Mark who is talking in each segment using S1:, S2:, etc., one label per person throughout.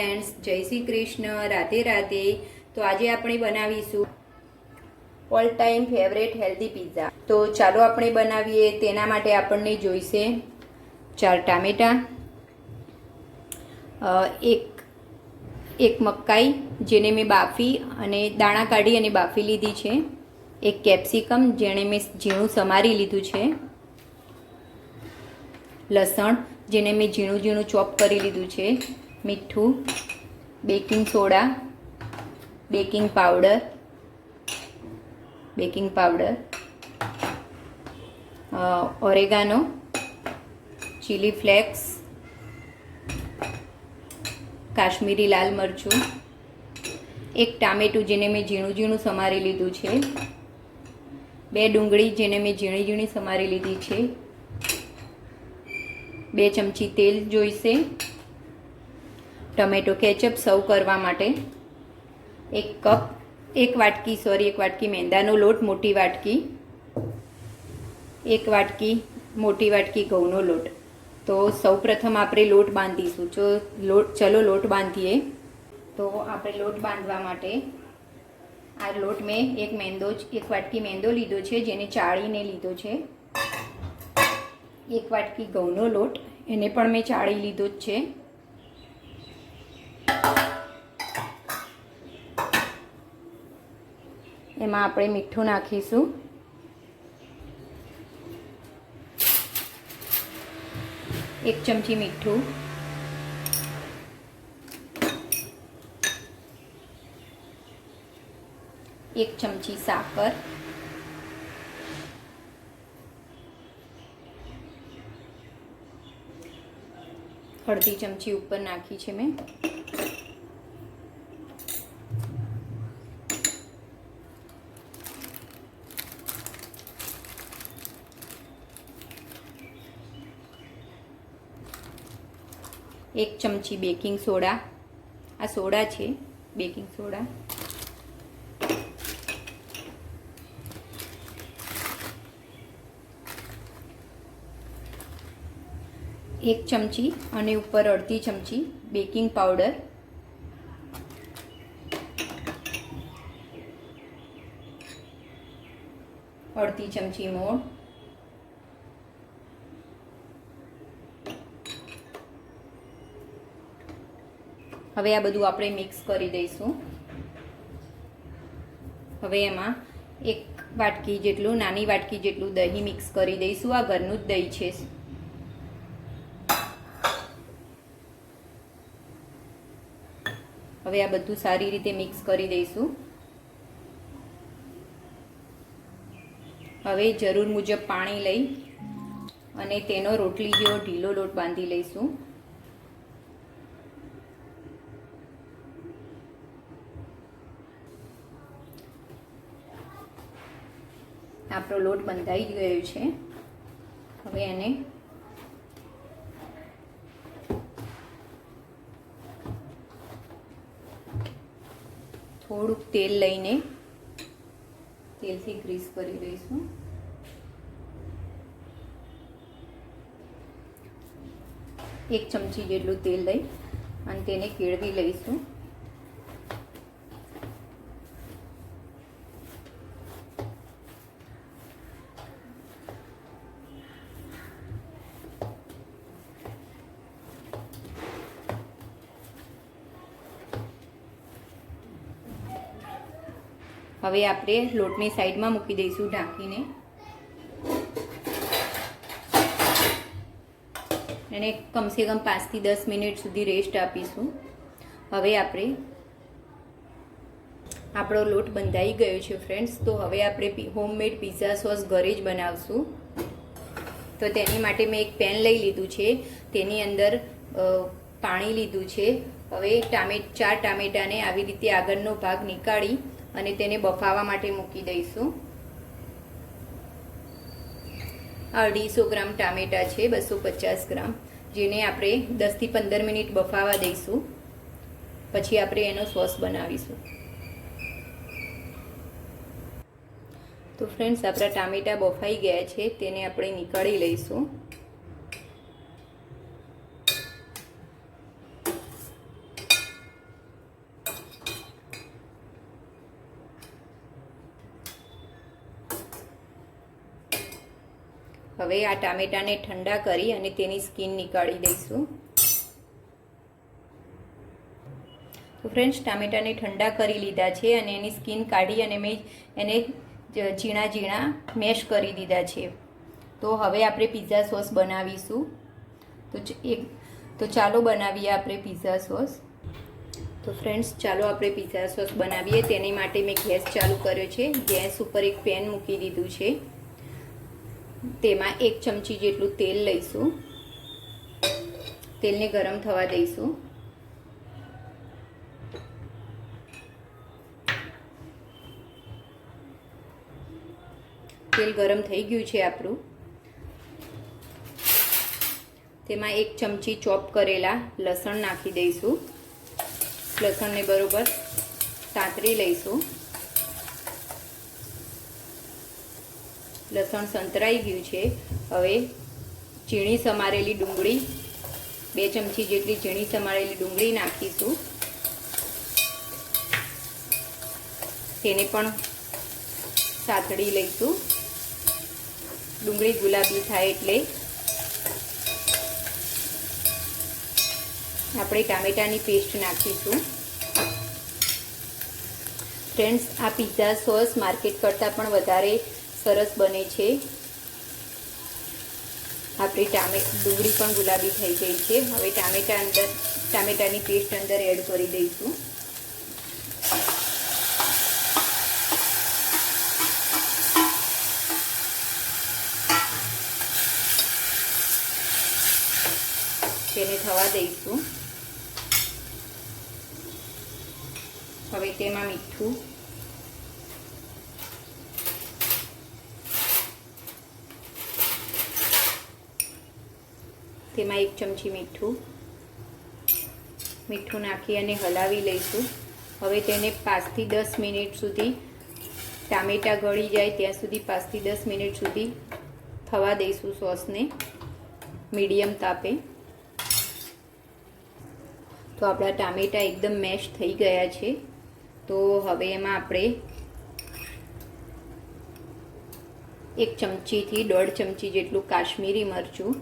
S1: Friends, જય શ્રી કૃષ્ણ, રાધે રાધે। તો આજે આપણે બનાવીશું all time favourite healthy pizza. તો ચાલો આપણે બનાવીએ। તેના માટે આપણને જોઈશે 4 ટામેટા, એક મકાઈ જેને મેં બાફી અને દાણા કાઢી અને બાફી લીધી છે, એક કેપ્સિકમ જેને મેં ઝીણું સમારી લીધું છે, લસણ જેને મેં ઝીણું ઝીણું ચોપ કરી લીધું છે, મીઠું, baking soda, baking powder, oregano, chilli flakes, Kashmiri લાલ મરચું, એક ટામેટું જેને મેં ઝીણું ઝીણું સમારી લીધું છે, 2 ડુંગળી જેને મેં ઝીણી ઝીણી સમારી લીધી છે, 2 ચમચી તેલ જોઈશે, ટમેટો કેચઅપ સર્વ કરવા માટે, એક વાટકી મેંદાનો લોટ, મોટી વાટકી, 1 વાટકી મોટી વાટકી ઘઉંનો લોટ। તો સૌપ્રથમ આપણે લોટ બાંધીશું। ચલો લોટ બાંધીએ। તો આપણે લોટ બાંધવા માટે આ લોટ મેં એક વાટકી મેંદો લીધો છે, જેને ચાળીને લીધો છે, 1 વાટકી ઘઉંનો લોટ, એને પણ મેં ચાળી લીધો જ છે, એમાં આપણે મીઠું નાખીશું, 1 ચમચી મીઠું, 1 ચમચી સાકર, અડધી ચમચી ઉપર નાખી છે મેં, એક ચમચી બેકિંગ સોડા, આ સોડા છે બેકિંગ સોડા, 1 ચમચી અને ઉપર અડધી ચમચી બેકિંગ પાવડર, અડધી ચમચી મોણ, હવે આ બધું આપણે મિક્સ કરી દઈશું। હવે એમાં નાની વાટકી જેટલું દહીં મિક્સ કરી દઈશું। આ ઘરનું જ દહીં છે। હવે આ બધું સારી રીતે મિક્સ કરી દઈશું। હવે જરૂર મુજબ પાણી લઈ અને તેનો રોટલી જેવો ઢીલો લોટ બાંધી લઈશું। આપણો લોટ બંધાઈ ગયો છે। હવે એને થોડુંક તેલ લઈને તેલથી ગ્રીસ કરી દઈશું। એક ચમચી જેટલું તેલ લઈ અને તેને કેળવી લઈશું। હવે આપણે લોટની સાઈડમાં મૂકી દઈશું ઢાંકીને, અને કમસે કમ 5 થી 10 મિનિટ સુધી રેસ્ટ આપીશું। હવે આપણો લોટ બંધાઈ ગયો છે ફ્રેન્ડ્સ। તો હવે આપણે હોમમેડ પિઝા સોસ ઘરે જ બનાવશું। તો તેની માટે મેં એક પેન લઈ લીધું છે, તેની અંદર પાણી લીધું છે। હવે 4 ટામેટાને આવી રીતે આગળનો ભાગ નીકાળી અને તેને બફાવા માટે મૂકી દઈશું। 250 ગ્રામ ટામેટા છે, 250 ગ્રામ, જેને આપણે 10 થી 15 મિનિટ બફાવા દઈશું। પછી આપણે એનો સોસ બનાવીશું। તો ફ્રેન્ડ્સ, આપણા ટામેટા બફાઈ ગયા છે, તેને આપણે નીકાળી લઈશું। હવે આ ટામેટાને ઠંડા કરી અને તેની સ્કિન નીકાળી દઈશું. તો ફ્રેન્ડ્સ, ટામેટાને ઠંડા કરી લીધા છે અને એની સ્કિન કાઢી અને મેં એને ઝીણા ઝીણા મેશ કરી દીધા છે. તો હવે આપણે પિઝા સોસ બનાવીશું. તો ચાલો બનાવીએ આપણે પિઝા સોસ. તો ફ્રેન્ડ્સ, ચાલો આપણે પિઝા સોસ બનાવીએ. તેની માટે મેં ગેસ ચાલુ કર્યો છે. ગેસ ઉપર એક પેન મૂકી દીધું છે. તેમાં 1 ચમચી જેટલું તેલ લઈશું. તેલને ગરમ થવા દઈશું. તેલ ગરમ થઈ ગયું છે આપણું. તેમાં 1 ચમચી ચોપ કરેલા લસણ નાખી દઈશું. લસણને બરોબર સાંતળી લઈશું. લસણ સંતરાઈ ગયું છે. હવે ઝીણી સમારેલી ડુંગળી, 2 ચમચી જેટલી ઝીણી સમારેલી ડુંગળી નાખીશું. તેને પણ સાંતળી લઈશું. ડુંગળી ગુલાબી થાય એટલે આપણે ટામેટાની પેસ્ટ નાખીશું. ફ્રેન્ડ્સ, આ પિઝા સોસ માર્કેટ કરતાં પણ વધારે સરસ બને છે. આપણી ડુંગળી પણ ગુલાબી થઈ ગઈ છે. હવે ટામેટાની પેસ્ટ અંદર એડ કરી દઈશું. તેને થવા દઈશું. હવે તેમાં મીઠું, તેમાં 1 ચમચી મીઠું નાખી અને હલાવી લઈશું. હવે તેને 5 થી 10 મિનિટ સુધી, ટામેટા ગળી જાય ત્યાં સુધી 5 થી 10 મિનિટ સુધી થવા દઈશું સોસને મીડિયમ તાપે. તો આપણા ટામેટા એકદમ મેશ થઈ ગયા છે. તો હવે એમાં આપણે 1 ચમચીથી 1.5 ચમચી જેટલું કાશ્મીરી મરચું,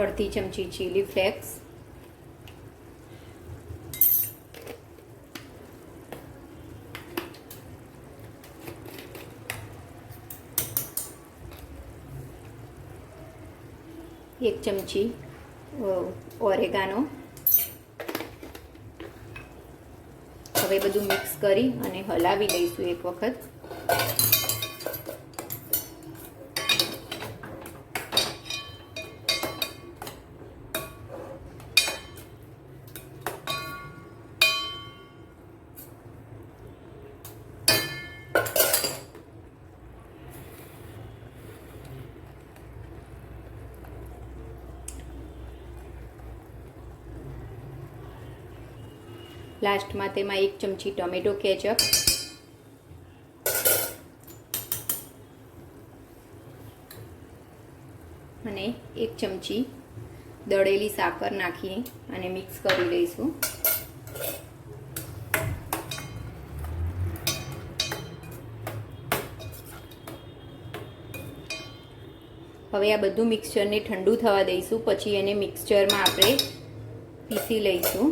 S1: અડધી ચમચી ચીલી ફ્લેક્સ, એક ચમચી ઓરેગાનો. હવે બધું મિક્સ કરી અને હલાવી લઈશું એક વખત. લાસ્ટમાં તેમાં 1 ચમચી ટોમેટો કેચઅપ, અને 1 ચમચી દળેલી સાકર નાખી અને મિક્સ કરી લઈશું. હવે આ બધું મિક્સચરને ઠંડુ થવા દઈશું. પછી એને મિક્સચરમાં આપણે પીસી લઈશું.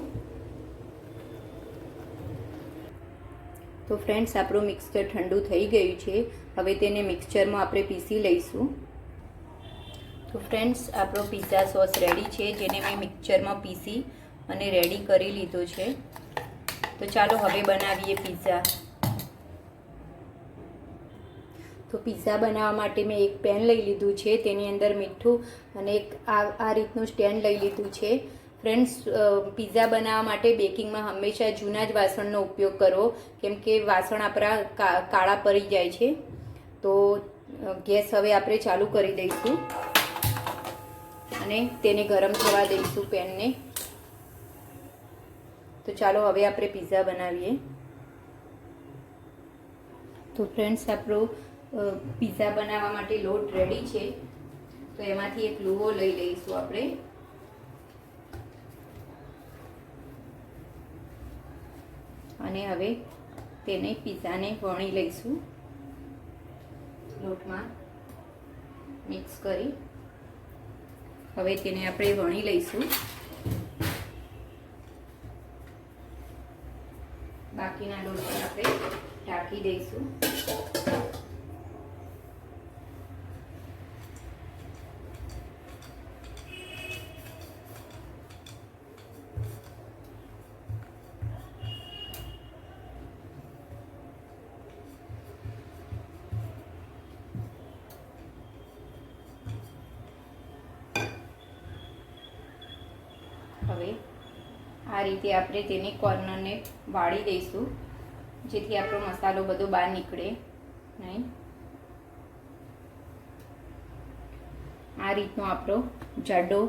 S1: તો ફ્રેન્ડ્સ, આપણું મિક્સચર ઠંડુ થઈ ગયું છે. હવે તેને મિક્સચરમાં આપણે પીસી લઈશું. તો ફ્રેન્ડ્સ, આપણો પિઝા સોસ રેડી છે, જેને મેં મિક્સચરમાં પીસી અને રેડી કરી લીધો છે. તો ચાલો હવે બનાવીએ પિઝા. તો પિઝા બનાવવા માટે મેં એક પેન લઈ લીધું છે. તેની અંદર મીઠું અને એક આ રીતનું સ્ટેન્ડ લઈ લીધું છે. ફ્રેન્ડ્સ, પિઝા બનાવવા માટે બેકિંગમાં હંમેશા જૂના જ વાસણનો ઉપયોગ કરવો, કેમ કે વાસણ આપણા કાળા પડી જાય છે. તો ગેસ હવે આપણે ચાલુ કરી દઈશું અને તેને ગરમ થવા દઈશું પેનને. તો ચાલો હવે આપણે પિઝા બનાવીએ. તો ફ્રેન્ડ્સ, આપણો પિઝા બનાવવા માટે લોટ રેડી છે. તો એમાંથી એક લુઓ લઈ લઈશું આપણે. અને હવે તેને પીઝાને વણી લઈશું. લોટમાં મિક્સ કરી હવે તેને આપણે વણી લઈશું. બાકીના લોટ પર આપણે ઢાંકી દઈશું. હવે આ રીતે આપણે તેની કોર્નરને વાળી દઈશું, જેથી આપણો મસાલો બધો બહાર નીકળે નહીં. આ રીતનો આપણો જાડો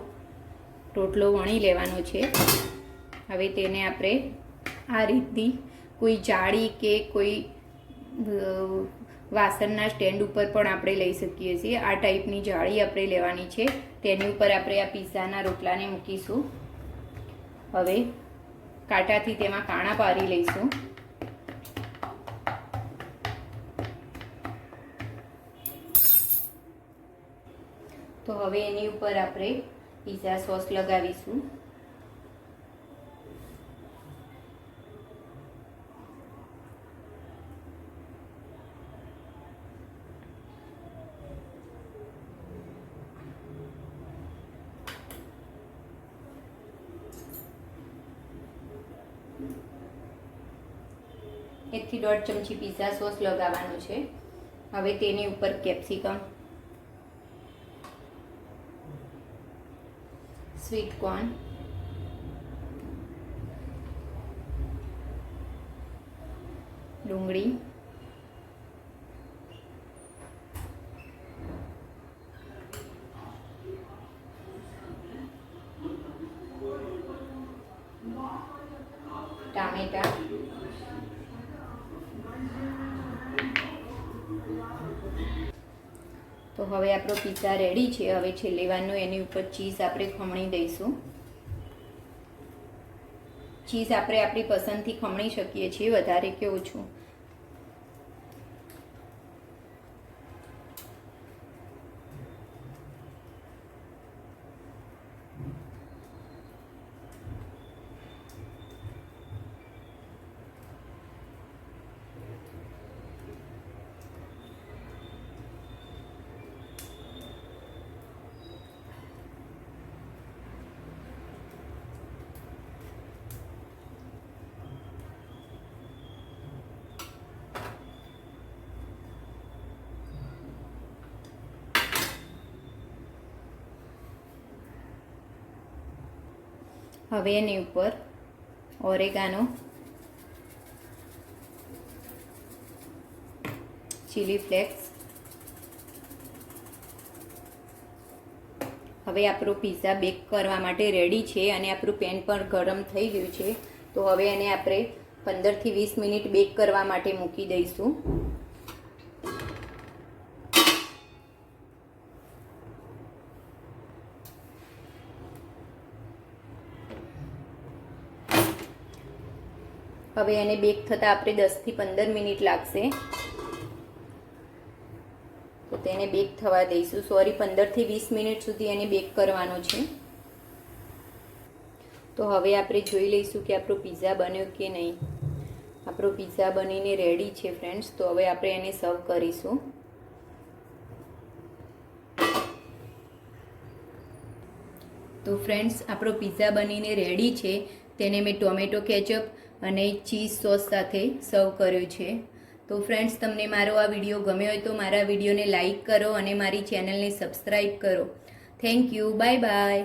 S1: રોટલો વણી લેવાનો છે. હવે તેને આપણે આ રીતની કોઈ જાળી કે કોઈ વાસણના સ્ટેન્ડ ઉપર પણ આપણે લઈ શકીએ છીએ. આ ટાઈપની જાળી આપણે લેવાની છે. તેની ઉપર આપણે આ પીઝાના રોટલાને મૂકીશું. હવે કાંટાથી તેમાં કાણા પાડી લઈશું. તો હવે એની ઉપર આપણે પીઝા સોસ લગાવીશું. એકથી 1.5 ચમચી પીઝા સોસ લગાવવાનું છે. હવે તેની ઉપર કેપ્સિકમ, સ્વીટ કોર્ન, ડુંગળી, ટામેટા, તો હવે આપણો પીઝા રેડી છે. હવે છેલ્લી વારનું એની ઉપર ચીઝ આપણે ખમણી દઈશું. ચીઝ આપણે આપણી પસંદથી ખમણી શકીએ છીએ, વધારે કે ઓછું. હવે એની ઉપર ઓરેગાનો, ચીલી ફ્લેક્સ. હવે આપણો પીઝા બેક કરવા માટે રેડી છે અને આપણું પેન પણ ગરમ થઈ ગયું છે. તો હવે એને આપણે 15 થી 20 મિનિટ બેક કરવા માટે મૂકી દઈશું. હવે એને બેક થતાં આપણે 10 થી 15 મિનિટ લાગશે. તો તેને બેક થવા દઈશું. 15 થી 20 મિનિટ સુધી એને બેક કરવાનો છે. તો હવે આપણે જોઈ લઈશું કે આપણો પીઝા બન્યો કે નહીં. આપણો પીઝા બનીને રેડી છે ફ્રેન્ડ્સ. તો હવે આપણે એને સર્વ કરીશું. તો ફ્રેન્ડ્સ, આપણો પીઝા બનીને રેડી છે. તેને મેં ટોમેટો કેચઅપ અને ચીઝ સોસ સાથે સર્વ કર્યો છે. તો ફ્રેન્ડ્સ, તમને મારો આ વિડીયો ગમ્યો હોય તો મારા વિડીયોને લાઈક કરો અને મારી ચેનલને સબસ્ક્રાઈબ કરો. Thank you. Bye bye.